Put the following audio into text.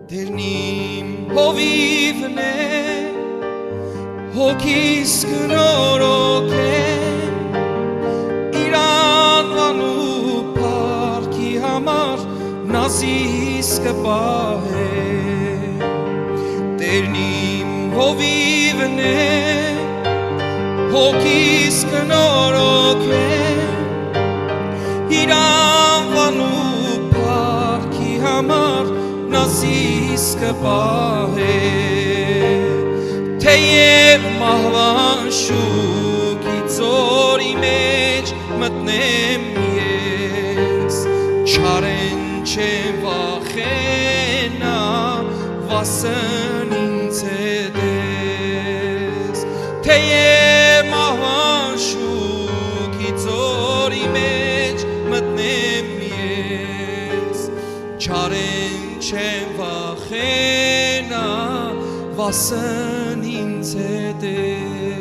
Դերնիմ հովիվն է, հոգիս կնորոք է, իրանվանու պարքի համար նազիս կպահ է, Դերնիմ հովիվն է, հոգիս կնորոք է, իրանվանու պարքի համար նազիս կպահ է, թեև մահվան շուքի ծորի մեջ մտնեմ ես, չարեն չեմ վախենա, վասն ինձ հետ ես, թեև մահվան շուքի ծորի մեջ մտնեմ ես, չարեն չեմ վախենա, վասն ինձ հետ ես